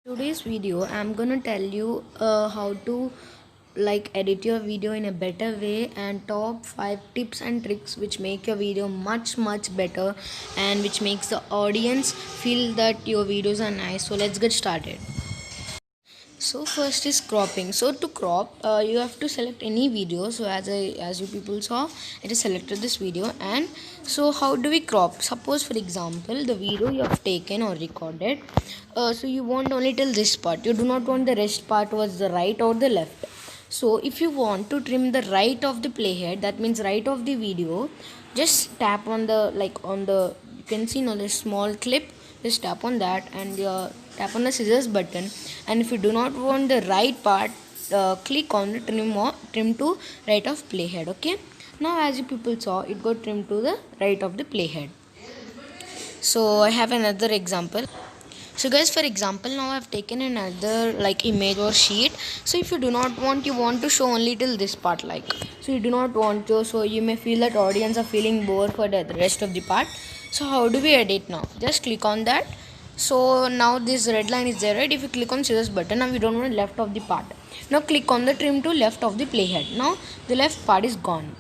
Today's video I'm gonna tell you how to edit your video in a better way and top 5 tips and tricks which make your video much better and which makes the audience feel that your videos are nice. So let's get started. So first is cropping. So to crop, you have to select any video. So as you people saw, I just selected this video. And so how do we crop? Suppose for example, the video you have taken or recorded. So you want only till this part. You do not want the rest part was the right or the left. So if you want to trim the right of the playhead, that means right of the video, just tap on the you can see now this small clip. Just tap on that and tap on the scissors button. And if you do not want the right part, click on the trim to right of playhead. Okay. Now as you people saw, it got trimmed to the right of the playhead. So I have another example. So guys, for example, now I've taken another image or sheet. So if you do not want, you want to show only till this part, so you do not want to, so you may feel that audience are feeling bored for the rest of the part. So how do we edit now? Just click on that. So now this red line is there, right? If you click on scissors button, now we don't want left of the part. Now click on the trim to left of the playhead. Now the left part is gone.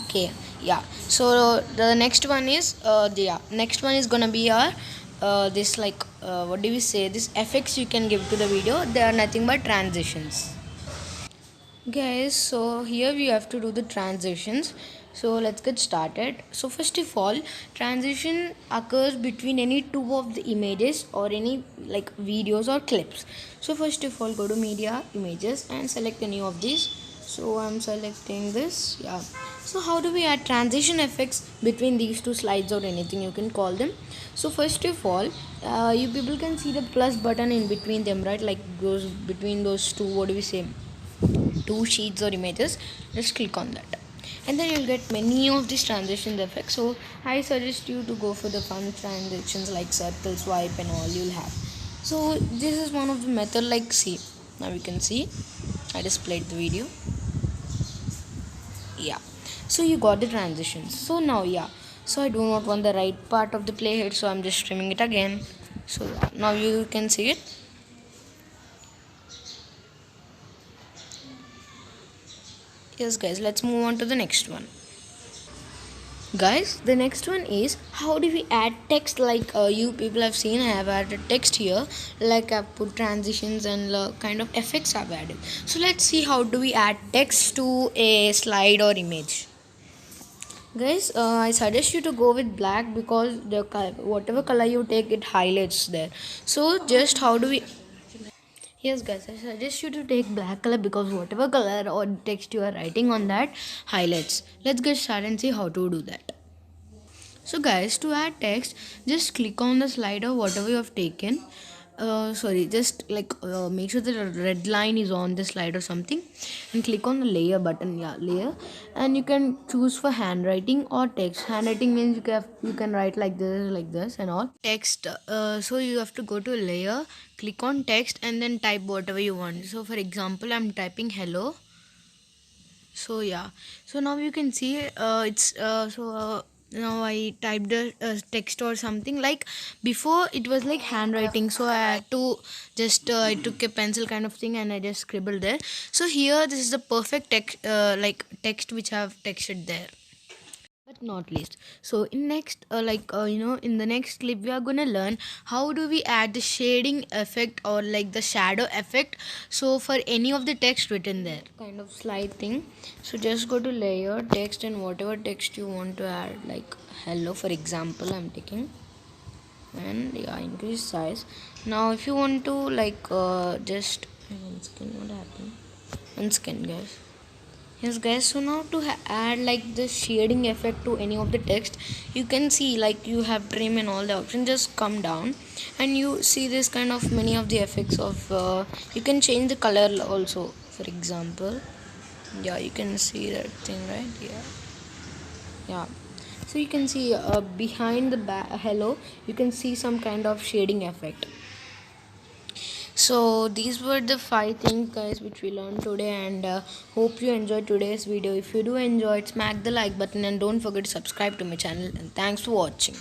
Okay, yeah. So the next one is next one is gonna be our this what do we say, this effects you can give to the video. They are nothing but transitions, guys. So here we have to do the transitions. So let's get started. So first of all, transition occurs between any two of the images or any videos or clips. So first of all, go to media, images, and select any of these. So I'm selecting this. Yeah. So how do we add transition effects between these two slides or anything you can call them? So first of all, you people can see the plus button in between them, right? Like goes between those two, what do we say, two sheets or images. Just click on that and then you'll get many of these transition effects. So I suggest you to go for the fun transitions like circle, swipe, and all you'll have. So this is one of the method. Like, see, now you can see I just played the video. Yeah, so you got the transitions. So now, yeah, so I do not want the right part of the playhead, so I'm just trimming it again. So yeah, now you can see it. Yes guys, let's move on to the next one. Guys, the next one is how do we add text. You people have seen, I have added text here, like I've put transitions and kind of effects I've added. So let's see how do we add text to a slide or image. Guys, I suggest you to go with black because the whatever color you take, it highlights there. So just how do we, yes guys, I suggest you to take black color because whatever color or text you are writing on that highlights. Let's get started and see how to do that. So guys, to add text, just click on the slider whatever you have taken. Just make sure that a red line is on the slide or something, and click on the layer button. Yeah, layer, and you can choose for handwriting or text. Handwriting means you can write like this and all. Text. So you have to go to layer, click on text, and then type whatever you want. So for example, I'm typing hello. So yeah, so now you can see now I typed a text or something. Like before it was like handwriting, so I had to just I took a pencil kind of thing and I just scribbled there. So here this is the perfect text, text which I have texted there. But not least, so in next in the next clip we are gonna learn how do we add the shading effect or like the shadow effect, so for any of the text written there, kind of slide thing. So just go to layer, text, and whatever text you want to add, like hello for example I'm taking, and yeah, increase size. Now if you want to just one second, what happened, one second guys. Yes guys, so now to add the shading effect to any of the text, you can see you have trim and all the options. Just come down and you see this kind of many of the effects of you can change the color also. For example, yeah, you can see that thing, right? Yeah, so you can see behind the hello, you can see some kind of shading effect. So these were the 5 things guys which we learned today, and hope you enjoyed today's video. If you do enjoy it, smack the like button and don't forget to subscribe to my channel, and thanks for watching.